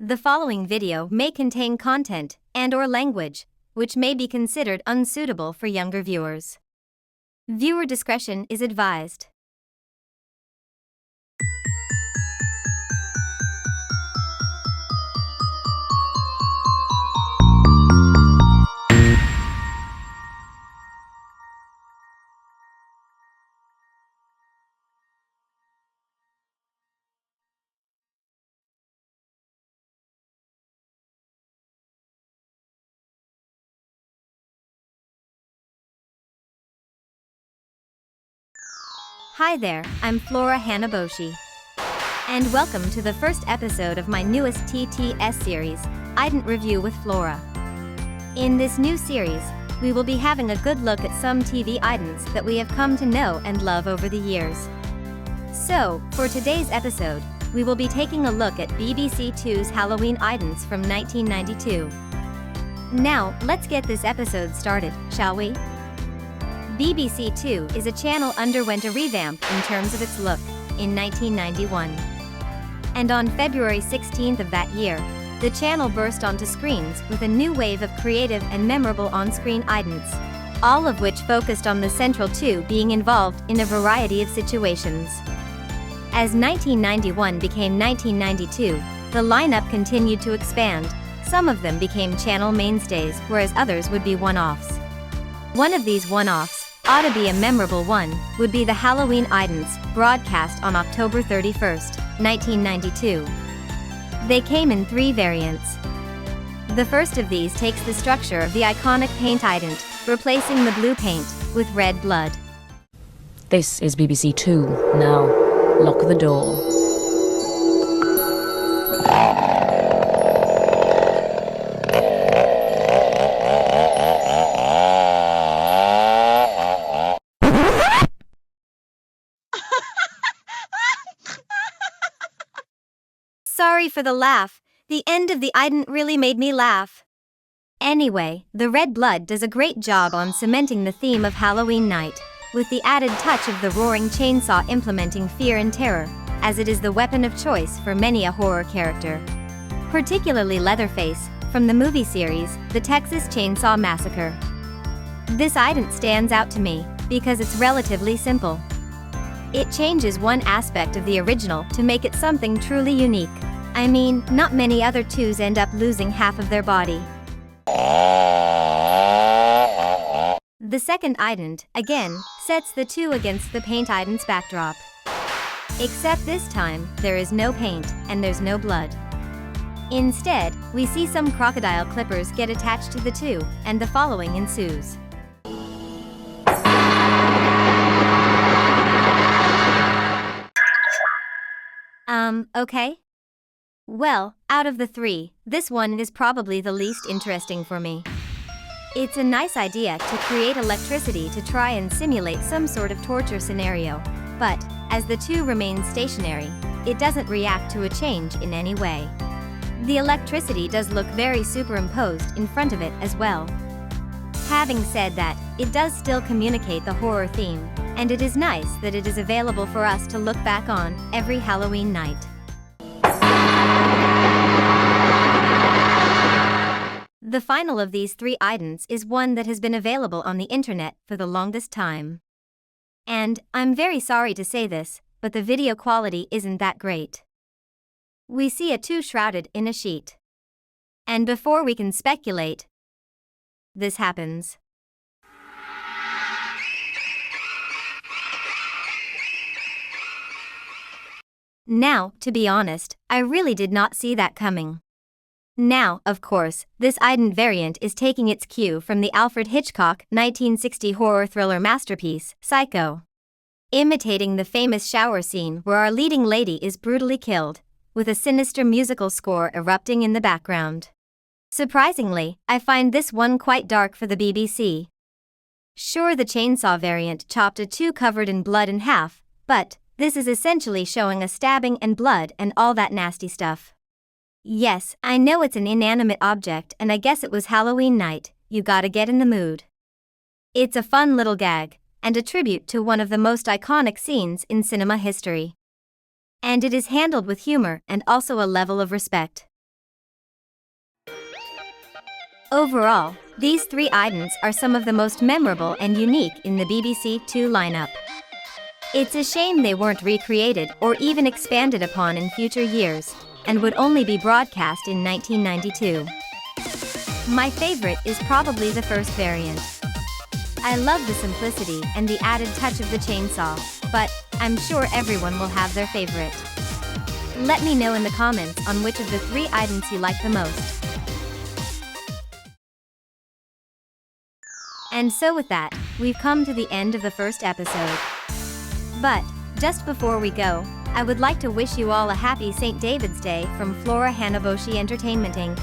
The following video may contain content and/or language which may be considered unsuitable for younger viewers. Viewer discretion is advised. Hi there, I'm Flora Hanaboshi. And welcome to the first episode of my newest TTS series, Ident Review with Flora. In this new series, we will be having a good look at some TV idents that we have come to know and love over the years. So, for today's episode, we will be taking a look at BBC Two's Halloween idents from 1992. Now, let's get this episode started, shall we? BBC Two is a channel underwent a revamp in terms of its look in 1991. And on February 16th of that year, the channel burst onto screens with a new wave of creative and memorable on-screen idents, all of which focused on the central two being involved in a variety of situations. As 1991 became 1992, the lineup continued to expand. Some of them became channel mainstays, whereas others would be one-offs. One of these one-offs, ought to be a memorable one, would be the Halloween idents, broadcast on October 31st, 1992. They came in three variants. The first of these takes the structure of the iconic paint ident, replacing the blue paint with red blood. This is BBC Two. Now, lock the door. Sorry for the laugh, the end of the ident really made me laugh. Anyway, the red blood does a great job on cementing the theme of Halloween night, with the added touch of the roaring chainsaw implementing fear and terror, as it is the weapon of choice for many a horror character. Particularly Leatherface, from the movie series, The Texas Chainsaw Massacre. This ident stands out to me, because it's relatively simple. It changes one aspect of the original to make it something truly unique. I mean, not many other twos end up losing half of their body. The second ident, again, sets the two against the paint ident's backdrop. Except this time, there is no paint, and there's no blood. Instead, we see some crocodile clippers get attached to the two, and the following ensues. Okay? Well, out of the three, this one is probably the least interesting for me. It's a nice idea to create electricity to try and simulate some sort of torture scenario, but, as the two remain stationary, it doesn't react to a change in any way. The electricity does look very superimposed in front of it as well. Having said that, it does still communicate the horror theme, and it is nice that it is available for us to look back on every Halloween night. The final of these three idents is one that has been available on the internet for the longest time. And, I'm very sorry to say this, but the video quality isn't that great. We see a two shrouded in a sheet. And before we can speculate, this happens. Now, to be honest, I really did not see that coming. Now, of course, this ident variant is taking its cue from the Alfred Hitchcock 1960 horror thriller masterpiece, Psycho. Imitating the famous shower scene where our leading lady is brutally killed, with a sinister musical score erupting in the background. Surprisingly, I find this one quite dark for the BBC. Sure, the chainsaw variant chopped a two covered in blood in half, but this is essentially showing a stabbing and blood and all that nasty stuff. Yes, I know it's an inanimate object and I guess it was Halloween night, you gotta get in the mood. It's a fun little gag, and a tribute to one of the most iconic scenes in cinema history. And it is handled with humor and also a level of respect. Overall, these 3 Idents are some of the most memorable and unique in the BBC Two lineup. It's a shame they weren't recreated or even expanded upon in future years, and would only be broadcast in 1992. My favorite is probably the first variant. I love the simplicity and the added touch of the chainsaw, but I'm sure everyone will have their favorite. Let me know in the comments on which of the 3 Idents you like the most. And so with that, we've come to the end of the first episode. But, just before we go, I would like to wish you all a happy St. David's Day from Flora Hanaboshi Entertainment Inc.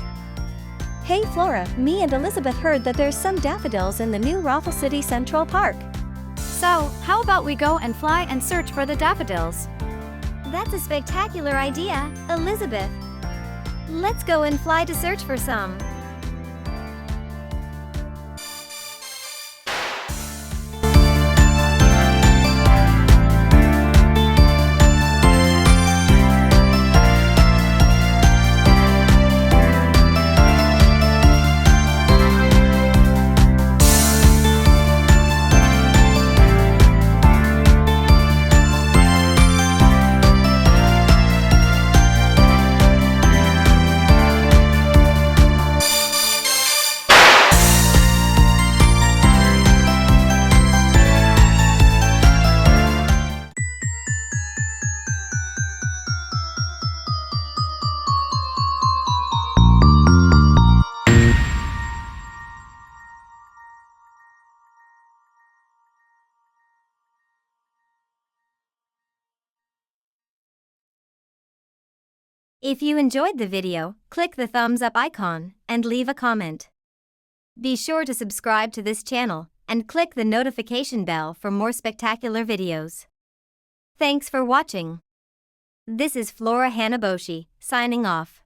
Hey Flora, me and Elizabeth heard that there's some daffodils in the new Raffle City Central Park. So, how about we go and fly and search for the daffodils? That's a spectacular idea, Elizabeth. Let's go and fly to search for some. If you enjoyed the video, click the thumbs up icon and leave a comment. Be sure to subscribe to this channel and click the notification bell for more spectacular videos. Thanks for watching. This is Flora Hanaboshi, signing off.